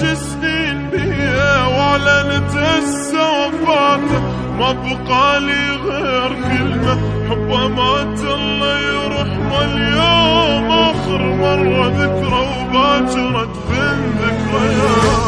سنين بيا واعلنت هسه وفاته، ما بقالي غير كلمة حبه مات الله يرحمه. اليوم آخر مرة ذكرى وباكر أدفن ذكريات.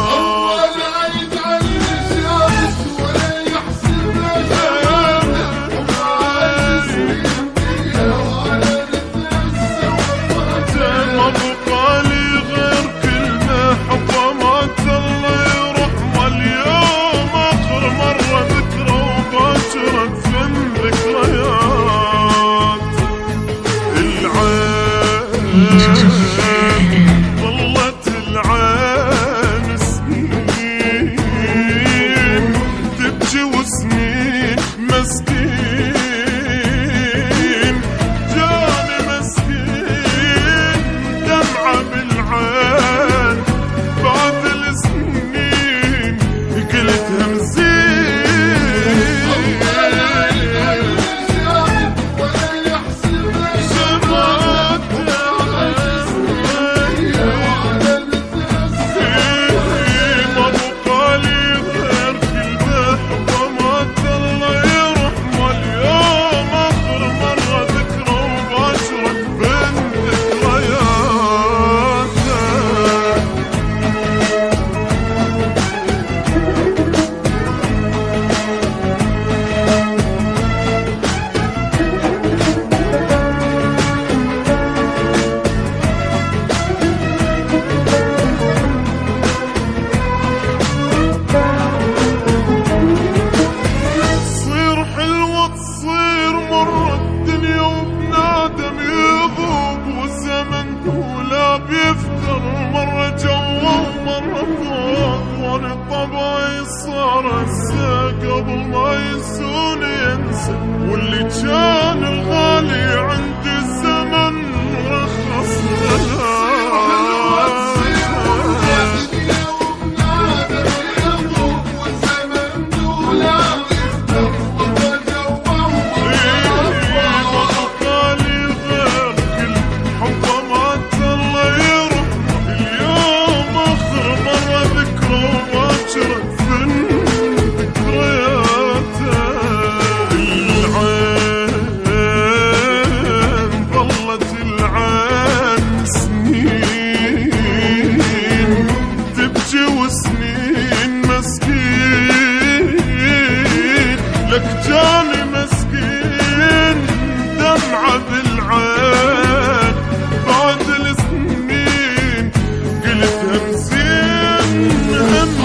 ظلت العين سنين تبكي وسنين مسكين، جاني مسكين دمعة بالعين بعد السنين قلت همزين. مرة جوا ومرة فوق، وانا طبعي صار هسه قبل ما ينسوني ينسى، واللي كان الغالي عندي الزمن رخص وسنين مسكين، لك جاني مسكين دمعة بالعين بعد السنين قلت همزين همزين.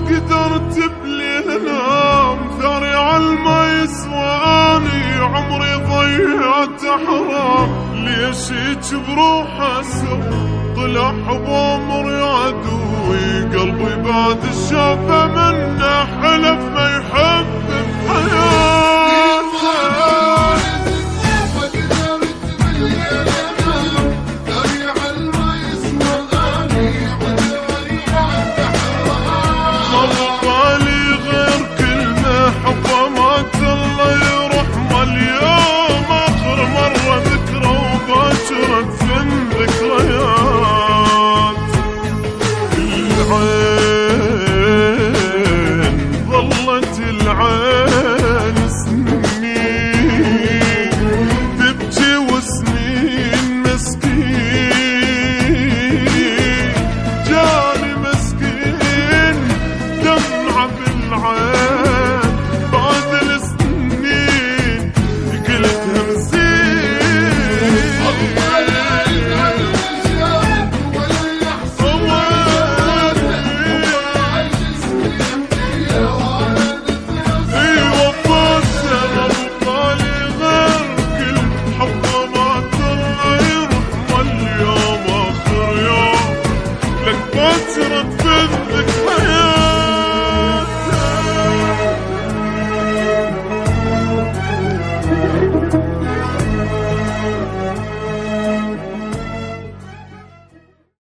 قدرت بليل انام ثاري عالما يسواني، عمري ضيعت حرام ليش هيج بروحه سر، طلع بأمري عدوي قلبي بعد الشافه منه حلف ما يحب بحياته.